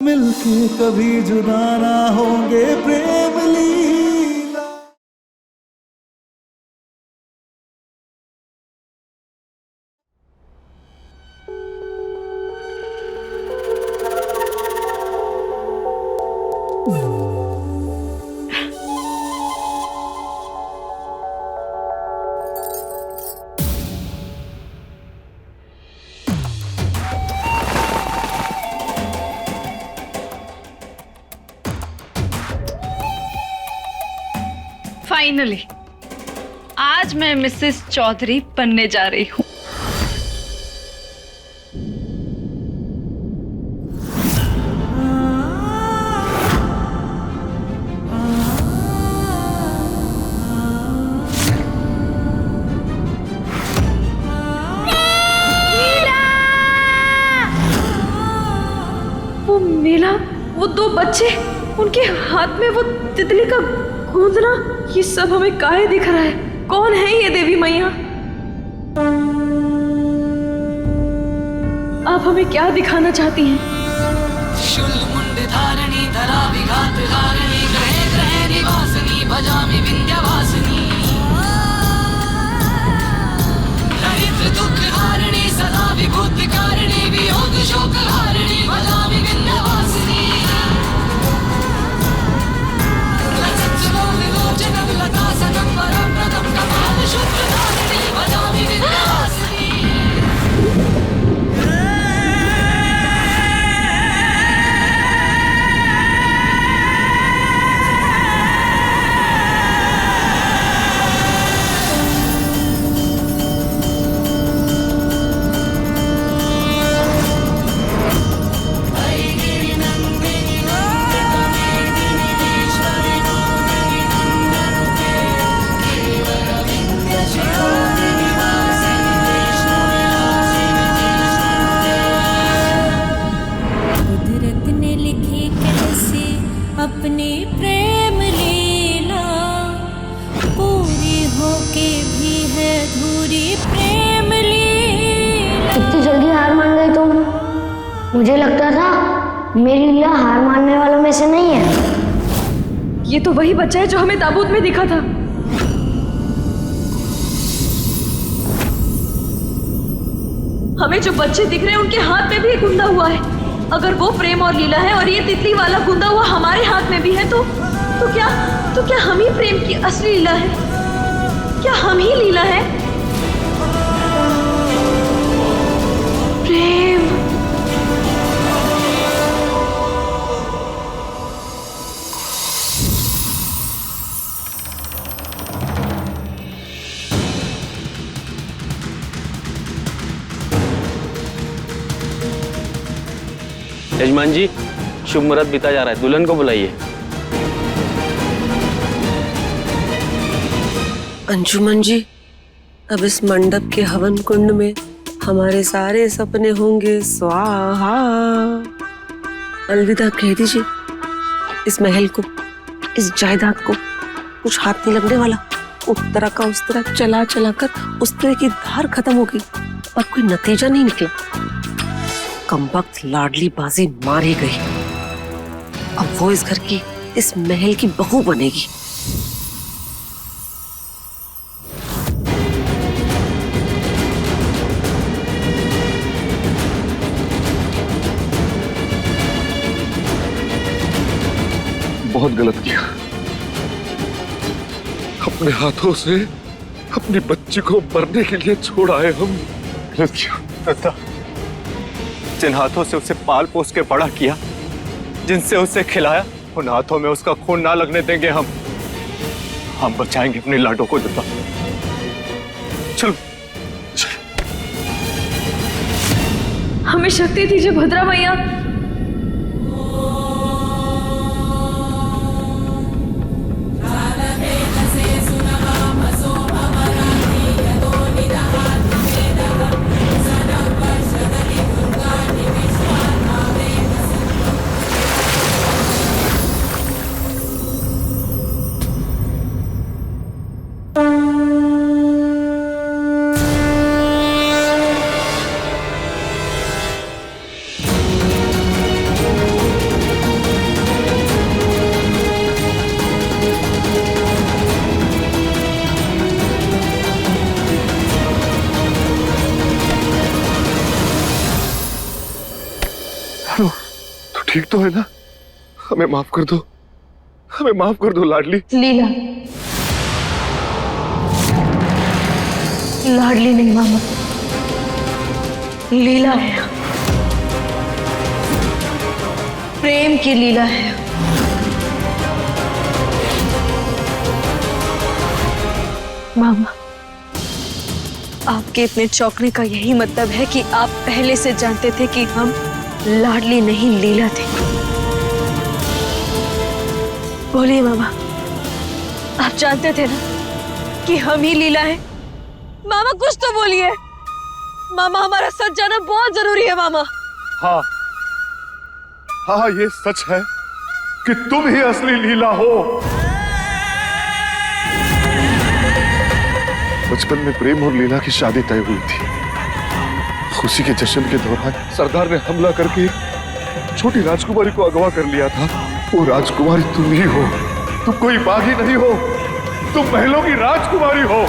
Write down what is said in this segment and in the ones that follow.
मिलके कभी जुदा ना होंगे प्रेम लीला। फाइनली आज मैं मिसेस चौधरी बनने जा रही हूँ। वो नीला, वो दो बच्चे, उनके हाथ में वो तितली का गूंजना, ये सब हमें काहे दिख रहा है? कौन है ये देवी मैया? आप हमें क्या दिखाना चाहती हैं? शूलमुंड धारणी धरा विघात हारिणी ग्रहे ग्रहे निवासिनी भजामि विंध्यवासिनी दरिद्र दुख हारिणी सदा विभूति कारिणी वियोग शोक हारिणी भजामि विंध्यवासिनी लसत्सुलोकलोचनं लतासनं वरप्रदं कपाल शुभ्रधारिणी भजामि विंध्यवासिनी। अपनी प्रेम लीला पूरी होके भी है अधूरी प्रेम लीला। इतनी जल्दी हार मान गई तुम? मुझे लगता था मेरी लीला हार मानने वालों में से नहीं है। ये तो वही बच्चा है जो हमें ताबूत में दिखा था। हमें जो बच्चे दिख रहे हैं उनके हाथ में भी गुंदा हुआ है। अगर वो प्रेम और लीला है और ये तितली वाला गुंदा हुआ हमारे हाथ में भी है तो क्या हम ही प्रेम की असली लीला है? क्या हम ही लीला है? प्रेम। यजमान जी, शुभ मुहूर्त बीता जा रहा है, दुल्हन को बुलाइए। अंजुमन जी, अब इस मंडप के हवन कुंड में हमारे सारे सपने होंगे स्वाहा। अलविदा कह दीजिए इस महल को, इस जायदाद को। कुछ हाथ नहीं लगने वाला। उस तरह का उस तरह चला चला कर उस तरह की धार खत्म हो गई और कोई नतीजा नहीं निकला। कमबख्त लाडली बाजी मार ही गई। अब वो इस घर की, इस महल की बहू बनेगी। बहुत गलत किया। अपने हाथों से अपनी बच्ची को मरने के लिए छोड़ा है हम। गलत किया। जिन हाथों से उसे पाल पोस के बड़ा किया, जिनसे उसे खिलाया, उन हाथों में उसका खून ना लगने देंगे हम। बचाएंगे अपने लाडो को। दुर्गा, चलो। हमें शक्ति दीजिए भद्रा मैया। ठीक तो है ना? हमें माफ कर दो, हमें माफ कर दो लाडली। लीला, लाडली नहीं मामा, लीला है, प्रेम की लीला है। मामा, आपके इतने चौंकने का यही मतलब है कि आप पहले से जानते थे कि हम लाडली नहीं लीला थे। बोलिए मामा, आप जानते थे ना कि हम ही लीला हैं? मामा कुछ तो बोलिए। मामा, हमारा सच जानना बहुत जरूरी है मामा। हाँ हाँ, ये सच है कि तुम ही असली लीला हो। बचपन में प्रेम और लीला की शादी तय हुई थी। खुशी के जश्न के दौरान सरदार ने हमला करके छोटी राजकुमारी को अगवा कर लिया था। वो राजकुमारी तुम ही हो। तुम कोई बागी नहीं हो, तुम महलों की राजकुमारी हो।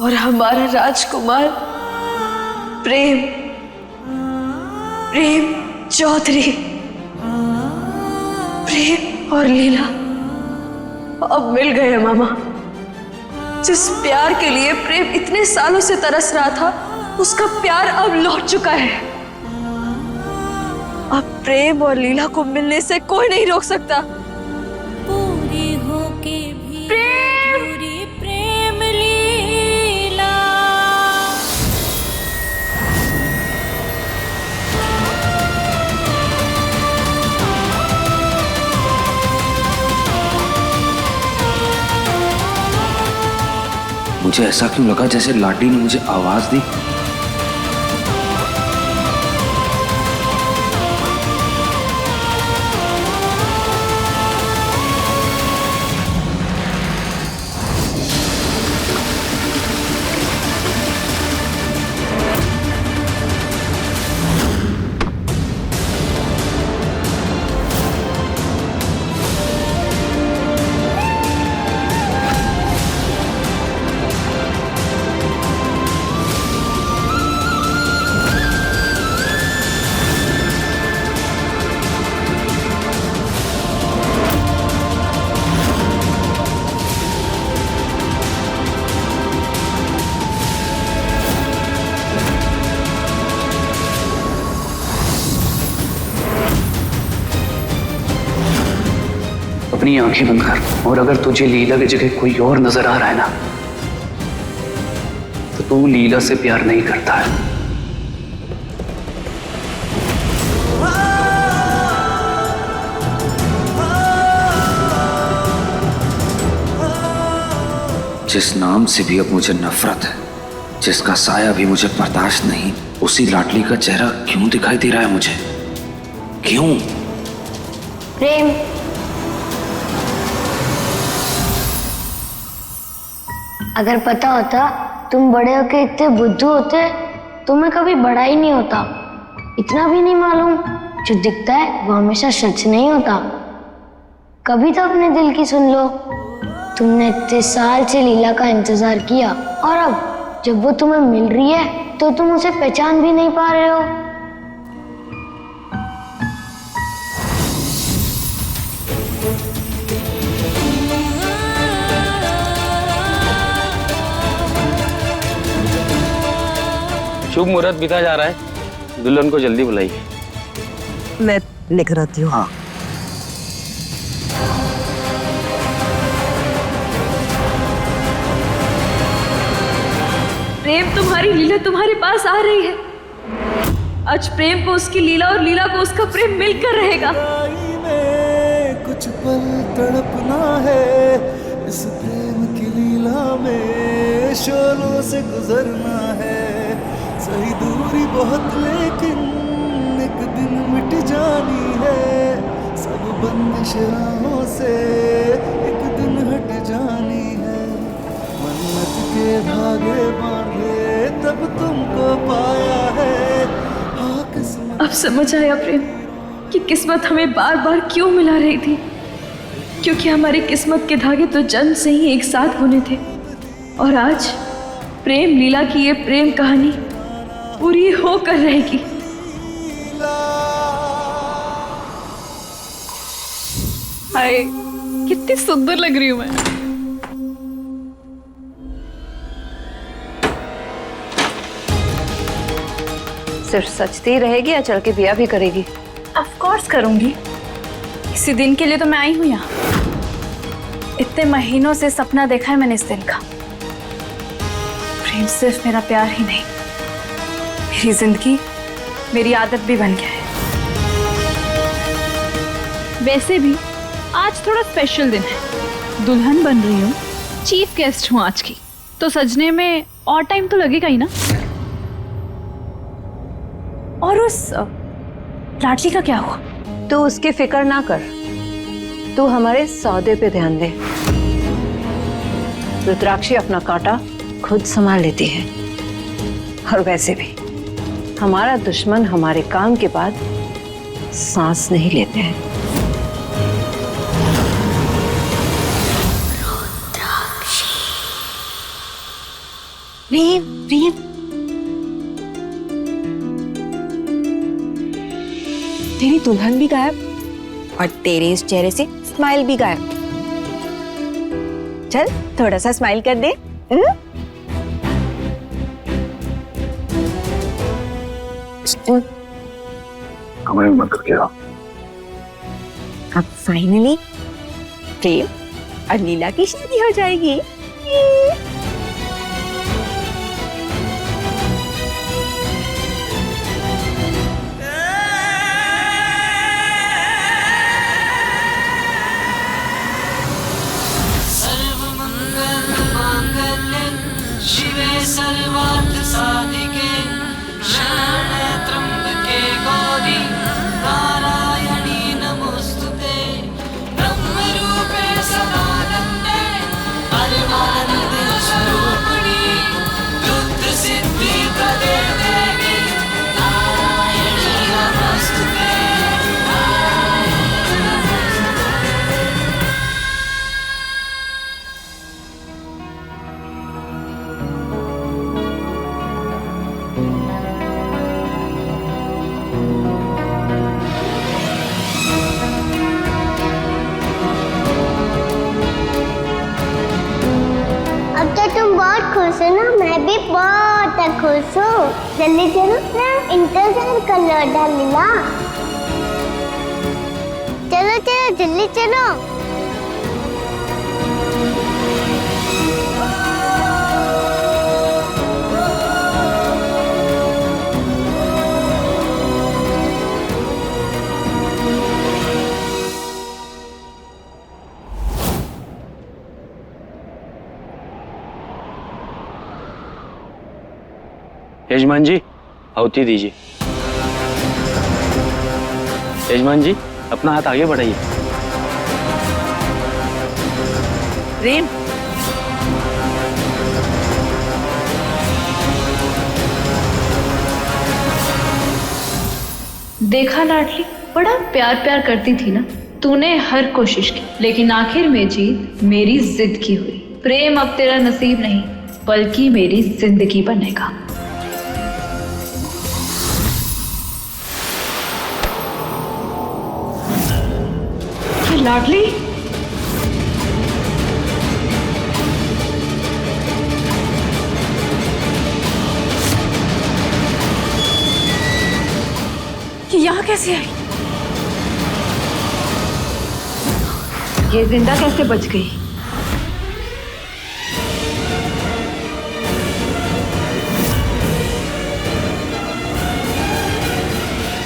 और हमारा राजकुमार प्रेम, प्रेम चौधरी, प्रेम और लीला अब मिल गए मामा। जिस प्यार के लिए प्रेम इतने सालों से तरस रहा था, उसका प्यार अब लौट चुका है। अब प्रेम और लीला को मिलने से कोई नहीं रोक सकता। पूरी होके भी प्रेम! पूरी प्रेम लीला। मुझे ऐसा क्यों लगा जैसे लाडली ने मुझे आवाज दी। अपनी आंखें बंद कर, और अगर तुझे लीला की जगह कोई और नजर आ रहा है ना, तो तू लीला से प्यार नहीं करता है। जिस नाम से भी अब मुझे नफरत है, जिसका साया भी मुझे बर्दाश्त नहीं, उसी लाडली का चेहरा क्यों दिखाई दे रहा है मुझे? क्यों? प्रेम। अगर पता होता तुम बड़े होके इतने बुद्धू होते तो मैं कभी बड़ा ही नहीं होता। इतना भी नहीं मालूम, जो दिखता है वो हमेशा सच नहीं होता। कभी तो अपने दिल की सुन लो। तुमने इतने साल से लीला का इंतजार किया, और अब जब वो तुम्हें मिल रही है तो तुम उसे पहचान भी नहीं पा रहे हो। शुभ मुहूर्त बीता जा रहा है, दुल्हन को जल्दी बुलाइए। मैं लेकर आती हूँ। हाँ। प्रेम, तुम्हारी लीला तुम्हारे पास आ रही है। आज प्रेम को उसकी लीला और लीला को उसका प्रेम मिलकर रहेगा। में कुछ पल तड़पना है, इस प्रेम की लीला में शोलों से गुजरना है। सही दूरी बहुत लेकिन एक दिन मिट जानी है। सब बंदिश राहों से एक दिन हट जानी है। मन्नत के धागे बांधे तब तुमको पाया है। हाँ किस्मत। अब समझ आया प्रेम कि किस्मत हमें बार बार क्यों मिला रही थी। क्योंकि हमारी किस्मत के धागे तो जन्म से ही एक साथ बुने थे। और आज प्रेम लीला की ये प्रेम कहानी पूरी होकर रहेगी। हाय, कितनी सुंदर लग रही हूँ मैं। सिर्फ सचती ही रहेगी या चल के ब्याह भी करेगी? ऑफ कोर्स करूंगी। इसी दिन के लिए तो मैं आई हूँ यहाँ। इतने महीनों से सपना देखा है मैंने इस दिन का। प्रेम सिर्फ मेरा प्यार ही नहीं, मेरी जिंदगी, मेरी आदत भी बन गया है। वैसे भी आज थोड़ा स्पेशल दिन है, दुल्हन बन रही हूँ, चीफ गेस्ट हूँ आज की, तो सजने में और टाइम तो लगेगा ही ना। और उस लाडली का क्या हुआ? तू उसकी फिक्र ना कर, तू हमारे सौदे पे ध्यान दे। रुद्राक्षी अपना कांटा खुद संभाल लेती है। और वैसे भी हमारा दुश्मन हमारे काम के बाद सांस नहीं लेते हैं। प्रेम प्रेम, तेरी दुल्हन भी गायब और तेरे इस चेहरे से स्माइल भी गायब। चल थोड़ा सा स्माइल कर दे। हमें मत करके आओ। अब फाइनली प्रेम और लीला की शादी हो जाएगी। शिवे सर्वार्थ साधिके शरण्ये त्र्यंबके गौरी नारायणी नमोस्तुते ब्रह्मरूपे सदानंदे परमानंद स्वरूपिणी रुद्र सिद्धि प्रदे देवी नारायणी नमोस्तुते। अब तो तुम बहुत खुश हो ना, मैं भी बहुत खुश हूँ। जल्दी चलो ना, इंतजार कर लो लीला। चलो चलो जल्दी चलो। यजमान जी आहुति दीजिए। यजमान जी अपना हाथ आगे बढ़ाइए। प्रेम, देखा लाडली, बड़ा प्यार प्यार करती थी ना। तूने हर कोशिश की, लेकिन आखिर में जीत मेरी जिद की हुई। प्रेम अब तेरा नसीब नहीं, बल्कि मेरी जिंदगी बनेगा। लाडली, ये यहाँ कैसे आई? ये जिंदा कैसे बच गई?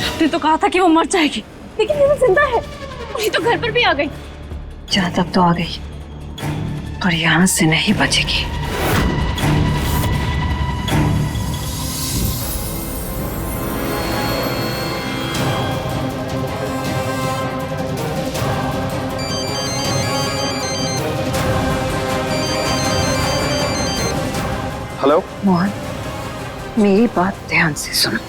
आपने तो कहा था कि वो मर जाएगी, लेकिन ये तो जिंदा है। वही तो घर पर भी आ गई। जहाँ तक तो आ गई, पर यहाँ से नहीं बचेगी। हेलो मोहन, मेरी बात ध्यान से सुनो।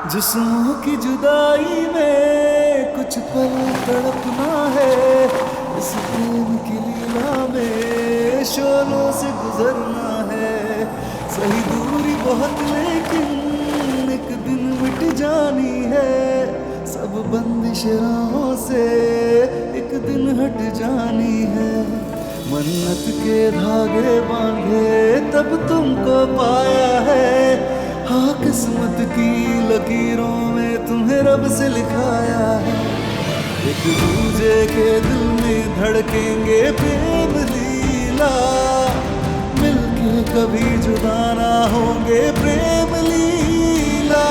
जिस्मों की जुदाई में कुछ पल तड़पना है, इस प्रेम की लीला में शोलों से गुजरना है। सही दूरी बहुत लेकिन एक दिन मिट जानी है, सब बंदिश राहों से एक दिन हट जानी है। मन्नत के धागे बांधे तब तुमको पाया है, हाँ किस्मत की लकीरों में तुम्हें रब से लिखाया है। एक दूजे के दिल में धड़केंगे प्रेम लीला, मिलके कभी जुदा ना होंगे प्रेम लीला।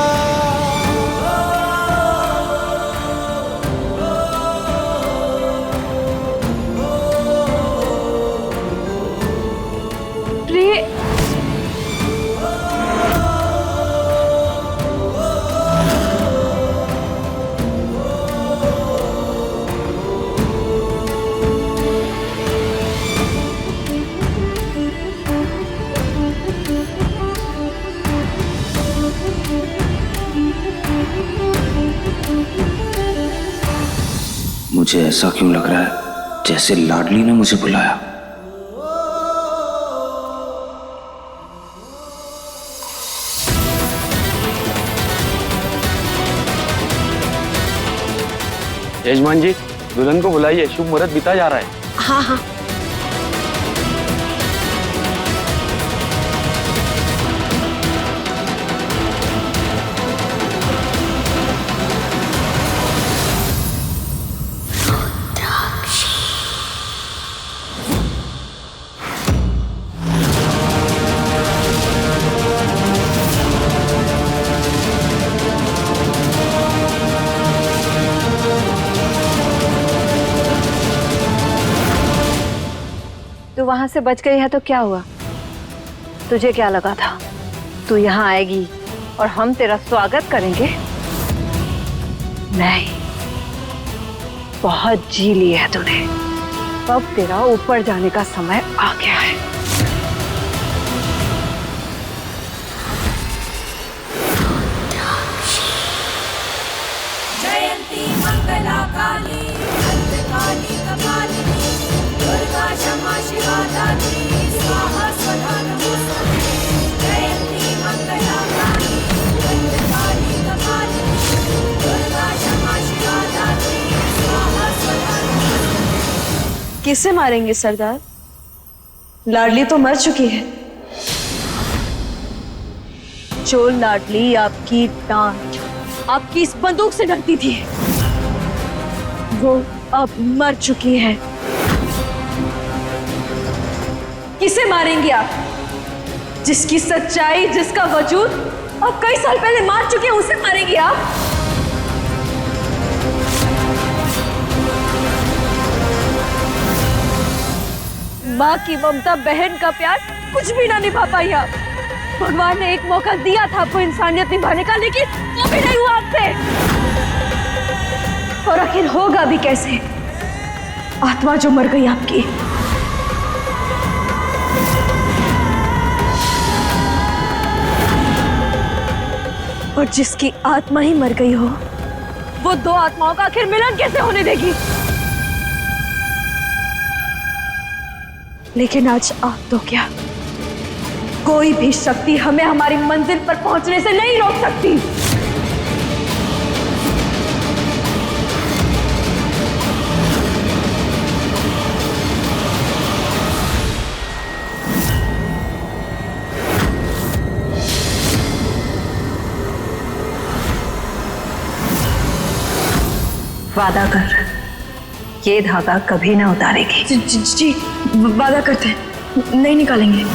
मुझे ऐसा क्यों लग रहा है जैसे लाडली ने मुझे बुलाया। यजमान जी, दुल्हन को बुलाइए, शुभ मुहूर्त बीता जा रहा है। हाँ हाँ। तू वहां से बच गई है तो क्या हुआ? तुझे क्या लगा था तू यहाँ आएगी और हम तेरा स्वागत करेंगे? नहीं, बहुत जी ली है तूने। अब तेरा ऊपर जाने का समय आ गया है। जयंती मंगला काली काली कपालिनी दुर्गा क्षमा शिवा दात्री स्वाहा स्वधा नमोस्तुते। जयंती मंगला काली काली कपालिनी दुर्गा क्षमा शिवा दात्री स्वाहा स्वधा नमोस्तुते। किसे मारेंगे सरदार? लाडली तो मर चुकी है। जो लाडली आपकी डांट, आपकी इस बंदूक से डरती थी, वो अब मर चुकी है। किसे मारेंगे आप? जिसकी सच्चाई, जिसका वजूद आप कई साल पहले मार चुके हैं, उसे मारेंगे आप? माँ की ममता, बहन का प्यार कुछ भी ना निभा पाई आप। भगवान ने एक मौका दिया था आपको इंसानियत निभाने का, लेकिन वो भी नहीं हुआ आपसे। और आखिर होगा भी कैसे? आत्मा जो मर गई आपकी, और जिसकी आत्मा ही मर गई हो, वो दो आत्माओं का आखिर मिलन कैसे होने देगी? लेकिन आज आप तो क्या, कोई भी शक्ति हमें हमारी मंजिल पर पहुंचने से नहीं रोक सकती। वादा कर, ये धागा कभी ना उतारेगी। जी, वादा करते हैं, नहीं निकालेंगे।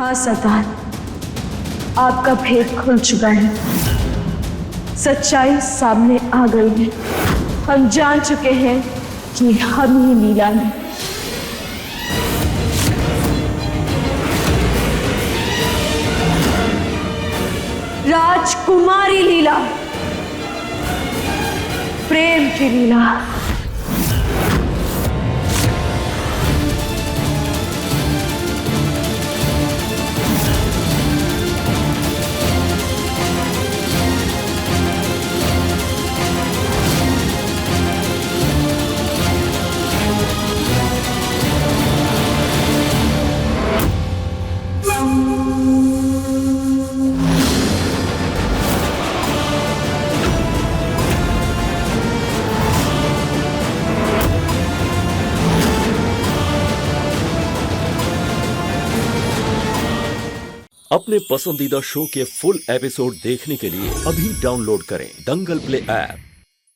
हाँ सरदार, आपका भेद खुल चुका है, सच्चाई सामने आ गई है। हम जान चुके हैं कि हम ही लीला हैं। राजकुमारी लीला, प्रेम की लीला। अपने पसंदीदा शो के फुल एपिसोड देखने के लिए अभी डाउनलोड करें दंगल प्ले ऐप।